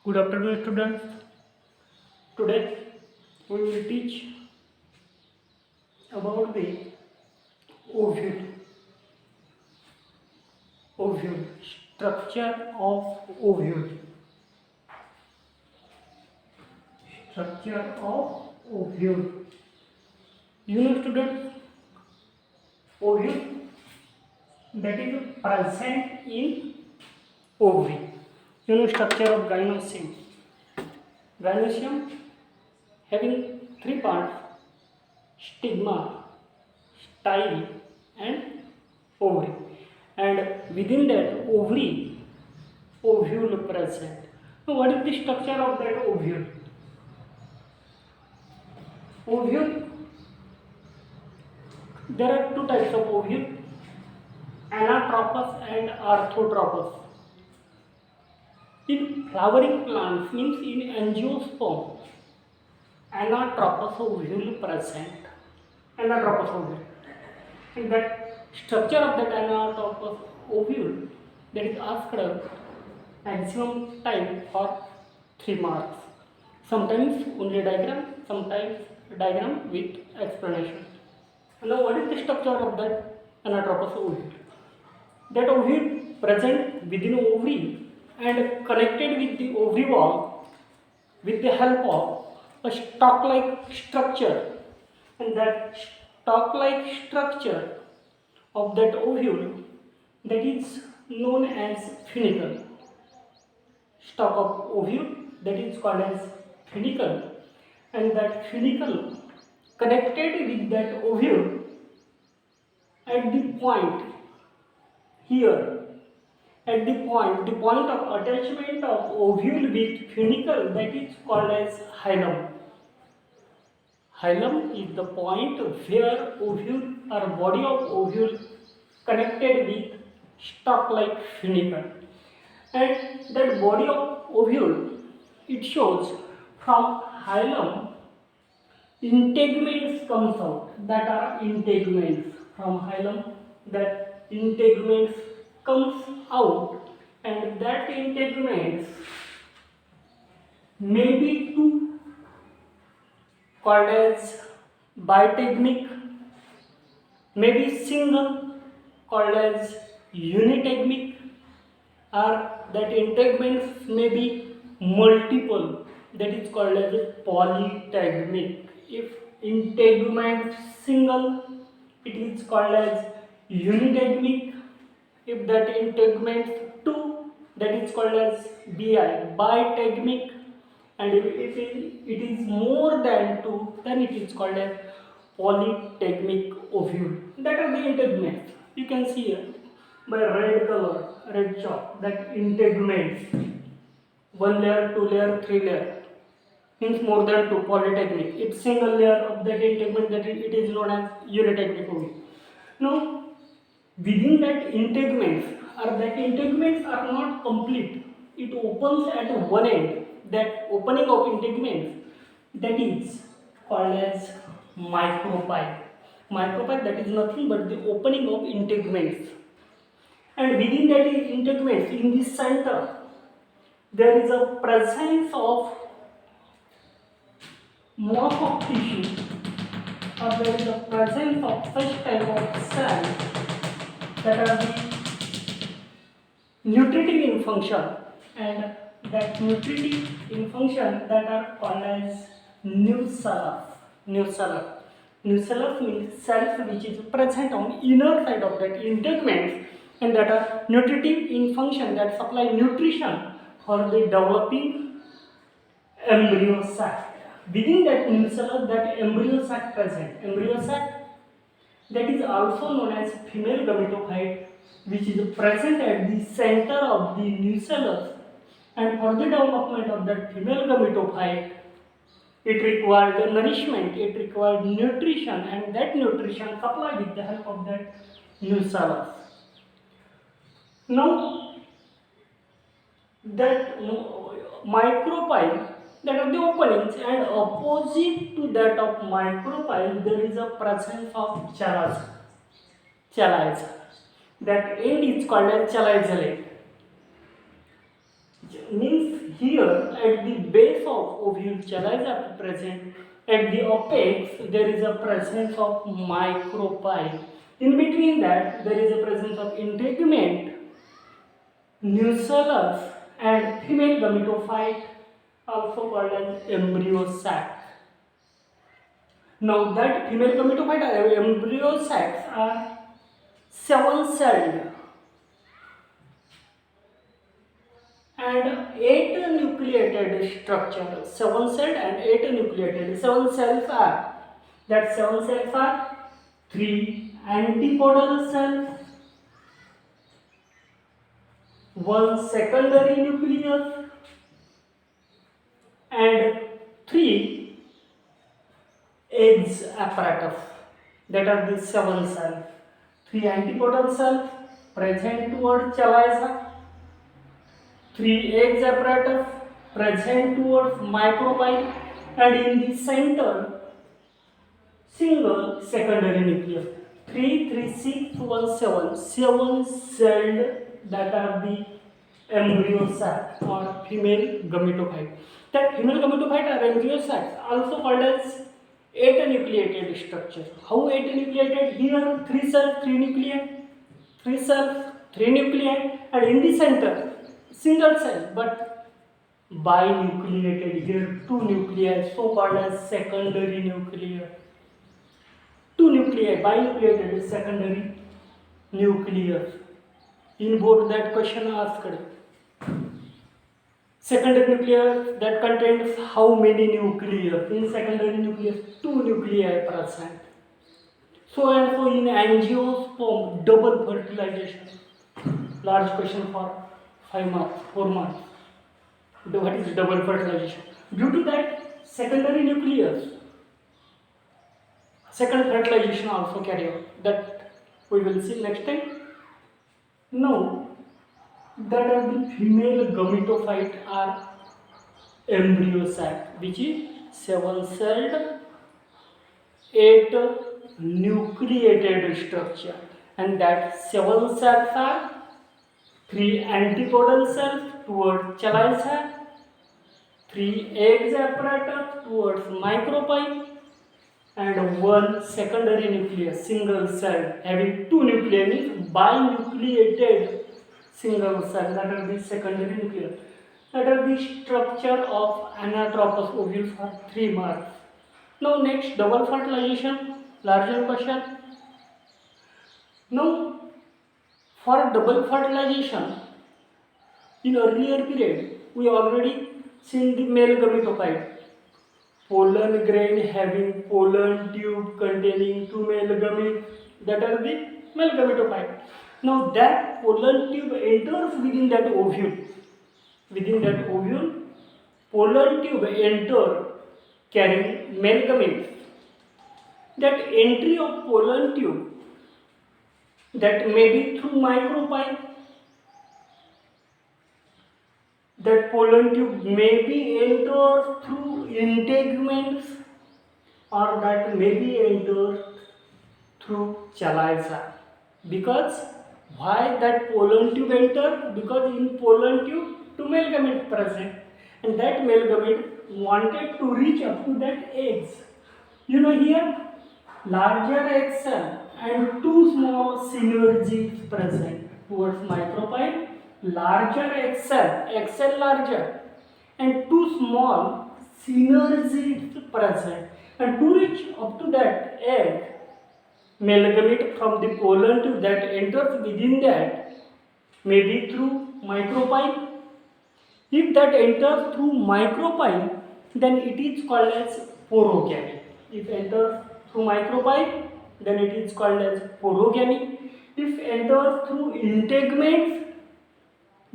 Good afternoon, students. Today we will teach about the ovule, ovule, structure of ovule, structure of ovule. Students, ovule that is present in ovary. Structure of gynoecium. Gynoecium having three parts: stigma, style, and ovary. And within that ovary, ovule present. Now, what is the structure of that ovule? Ovule, there are two types of ovule: anatropous and orthotropous. In flowering plants, means in angiosperm, anatropous ovule present. Anatropous ovule. And that structure of that anatropous ovule, that is asked maximum time for 3 marks. Sometimes only diagram, sometimes diagram with explanation. Now, what is the structure of that anatropous ovule? That ovule present within ovary and connected with the ovary wall with the help of a stalk-like structure, and that stalk-like structure of that ovule, that is known as funicle. Stalk of ovule, that is called as funicle, and that funicle connected with that ovule at the point here, at the point of attachment of ovule with funicle, that is called as hilum. Hilum is the point where ovule or body of ovule connected with stalk-like funicle, and that body of ovule, it shows from hilum integuments comes out. That are integuments from hilum, that integuments comes out, and that integuments may be two, called as bitegmic, may be single, called as unitegmic, or that integuments may be multiple, that is called as polytegmic. If integument single, it is called as unitegmic. If that integument two, that is called as bitegmic. And if it is more than two, then it is called as polytegmic ovule. That are the integuments. You can see here by red color, red chalk, that integuments. One layer, two layer, three layer, means more than two, polytegmic. It's single layer of that integument, that it is known as unitegmic ovule. Now, within that integuments, or that integuments are not complete, it opens at one end. That opening of integuments, that is called as micropyle. Micropyle, that is nothing but the opening of integuments. And within that integuments, in the center, there is a presence of mock of tissue, or there is a presence of such type of cells that are the nutritive in function, and that nutritive in function, that are called as nucellus. Nucellus. Nucellus means cells which is present on inner side of that integument, and that are nutritive in function, that supply nutrition for the developing embryo sac. Within that nucellus, that embryo sac present. Embryo sac, that is also known as female gametophyte, which is present at the center of the nucellus. And for the development of that female gametophyte, it required nourishment, it required nutrition, and that nutrition supplied with the help of that nucellus. Now, that micropyle, that are the openings, and opposite to that of micropyle, there is a presence of chalaza. Chalaza. That end is called as chalazelate. Means here at the base of ovule chaliza present, at the apex there is a presence of micropyle. In between that there is a presence of integument, nucellus and female gametophyte, also called as embryo sac. Now that female gametophyte embryo sacs are seven celled and 8 nucleated structure, 7 celled and 8 nucleated. 7 cells are, that 7 cells are 3 antipodal cells, 1 secondary nucleus and 3 eggs apparatus. That are the 7 cells. 3 antipodal cells present towards chaliza, 3 eggs apparatus present towards micropyle, and in the center single secondary nucleus. 3, 3, 6, 1, 7. 7 celled, that are the embryo sac or female gametophyte. That female gametophyte or embryo sacs also called as 8 nucleated structure. How 8 nucleated? Here 3 cells, 3 nuclei, 3 cells, 3 nuclei, and in the center single cell but binucleated. Here 2 nuclei, so called as secondary nucleus. 2 nuclei, binucleated secondary nucleus. In board that question asked. Secondary nucleus that contains how many nuclei? In secondary nucleus, 2 nuclei present. So and so in angiosperm, double fertilization. Large question for 5 marks, 4 marks. What is double fertilization? Due to that secondary nucleus, second fertilization also carry out. That we will see next time. Now, that are the female gametophyte are embryo sac, which is 7 celled, 8 nucleated structure, and that 7 cells are 3 antipodal cells towards chaliza, 3 eggs apparatus towards micropyle, and 1 secondary nucleus, single cell, having 2 nuclei, means binucleated single cell, that are the secondary nucleus. That are the structure of anatropous ovule for 3 marks. Now next, double fertilization, larger question. Now for double fertilization, in earlier period we already seen the male gametophyte, pollen grain having pollen tube containing 2 male gametes, that are the male gametophyte. Now that pollen tube enters within that ovule. Within that ovule, pollen tube enter carrying male gametes. That entry of pollen tube, that may be through micropyle, that pollen tube may be entered through integuments, or that may be entered through chaliza. Because why that pollen tube entered? Because in pollen tube 2 male gametes present, and that male gamete wanted to reach up to that eggs. You know, here larger egg cell and 2 small synergies present towards micropyle. Larger egg cell larger, and 2 small synergies present, and to reach up to that egg, male gamete from the pollen tube that enters within that may be through micropyle. If that enters through micropyle, then it is called as porogamy. If enters through micropyle, then it is called as porogamy. If enters through integuments,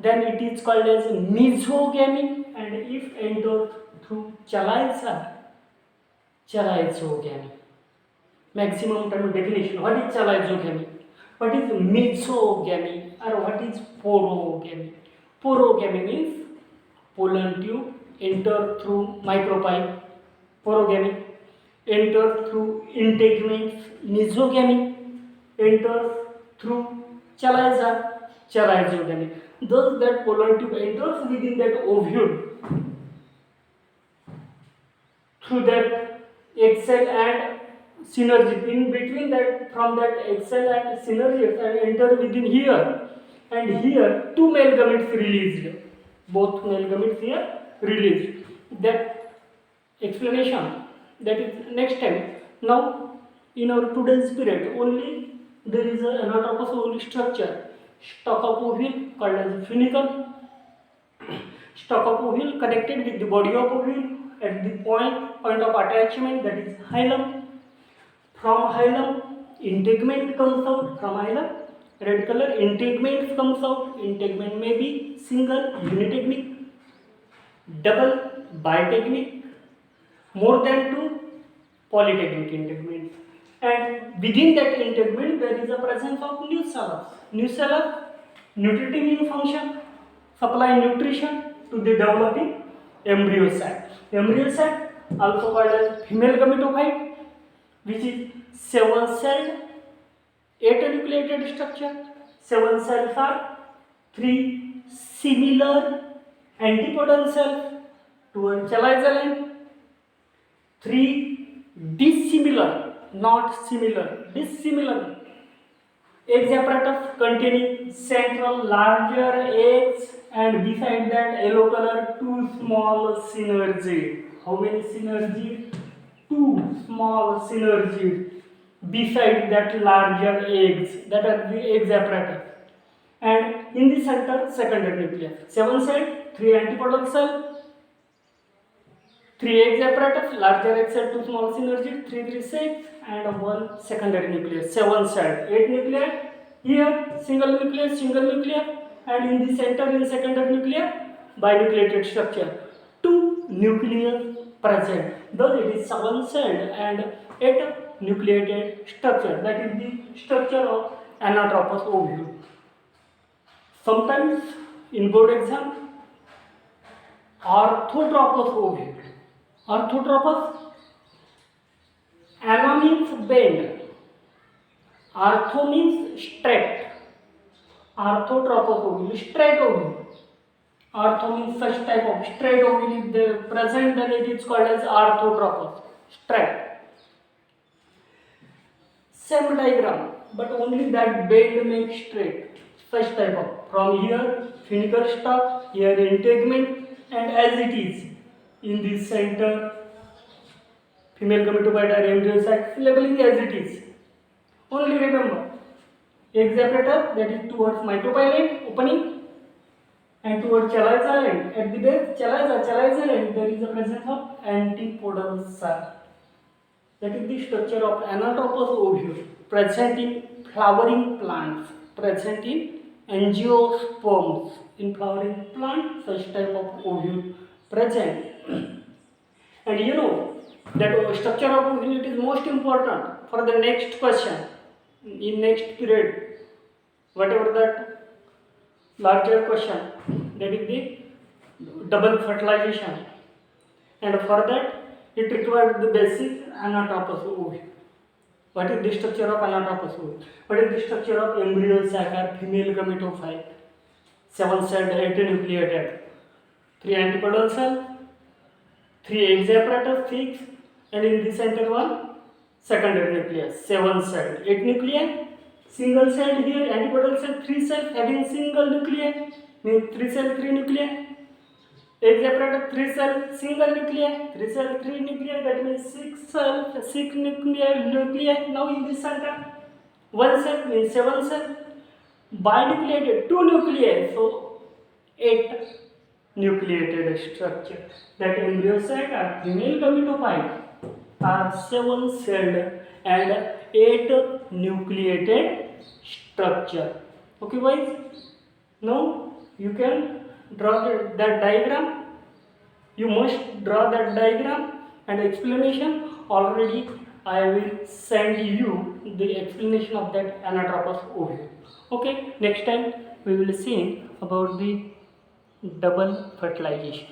then it is called as mesogamy, and if enters through chaliza, chalizogamy. Maximum term definition. What is chalizogamy? What is mesogamy? Or what is porogamy? Porogamy means pollen tube enter through micropyle. Porogamy enter through integuments. Mesogamy enters through chaliza. chalice organic. Thus that pollen tube enters within that ovule through that egg cell and synergy. In between that, from that egg cell and synergy and enter within here, and here two male gametes released. Both male gametes here released. That explanation, that is next time. Now in our today's period only there is a anatropous ovule structure, stalk of ovule called as funicle. Stalk of ovule connected with the body of ovule at the point of attachment, that is hilum. From hilum integument comes out. From hilum red color integument comes out. Integument may be single unitegmic, double bitegmic, more than two polytegmic integuments. And within that integument there is a presence of nucellus. Nucellus nutritive in function, supply nutrition to the developing embryo sac. Embryo sac also called as female gametophyte, which is 7-celled 8-nucleated structure. 7 cells are 3 similar antipodal cells toward chalice line, 3 dissimilar, not similar, dissimilar eggs apparatus containing central larger eggs, and beside that yellow color 2 small synergids. How many synergids? 2 small synergids beside that larger eggs, that are the eggs apparatus. And in the center secondary nucleus. 7 cell, 3 antipodal cell, 3 eggs apparatus, larger egg cell, 2 small synergids, 3 6, and 1 secondary nucleus. 7 cell, 8 nuclei. Here single nucleus, and in the center in secondary nucleus binucleated structure. 2 nucleus present. Thus it is 7 celled and 8 nucleated structure. That is the structure of anatropous ovule. Sometimes in board exam, orthotropous ovule. Orthotropous, ana means bend, ortho means straight. Orthotropous ovule, straight ovule. Ortho means such type of straight ovule. If they present, then it is called as orthotropous, straight. Same diagram, but only that bend makes straight. Such type of, from here funicle stalk, here integument, and as it is in the center female gametophyte or embryo sac, labeling as it is. Only remember, eggs apparatus, that is towards micropylate opening, and towards chalice end. At the base chalice end, there is a presence of antipodal cell. That is the structure of anatropous ovule, present in flowering plants, present in angiosperms. In flowering plant, such type of ovule present. And you know that structure of ovule is most important for the next question in next period, whatever that larger question, that is the double fertilization, and for that it requires the basic anatropous ovule. What is the structure of anatropous ovule? What is the structure of embryo sac or female gametophyte? 7-celled 8-nucleated, 3 antipodal cell, 3 eggs apparatus 6, and in the center one secondary nucleus. 7-celled 8 nuclei, single celled here, antipodal cell 3 cells having single nuclei, means 3 cell 3 nuclei. Eggs apparatus 3 cell single nuclei, 3 cell 3 nuclei, that means 6 cell 6 nuclei. Now in the center 1 cell means 7 cell, binucleated 2 nuclei, so 8 nucleated structure. That embryo sac or female gametophyte are 7-celled and 8 nucleated structure. Okay guys, now you can draw that diagram. You must draw that diagram and explanation. Already I will send you the explanation of that anatropous ovule. Okay, next time we will see about the double fertilization.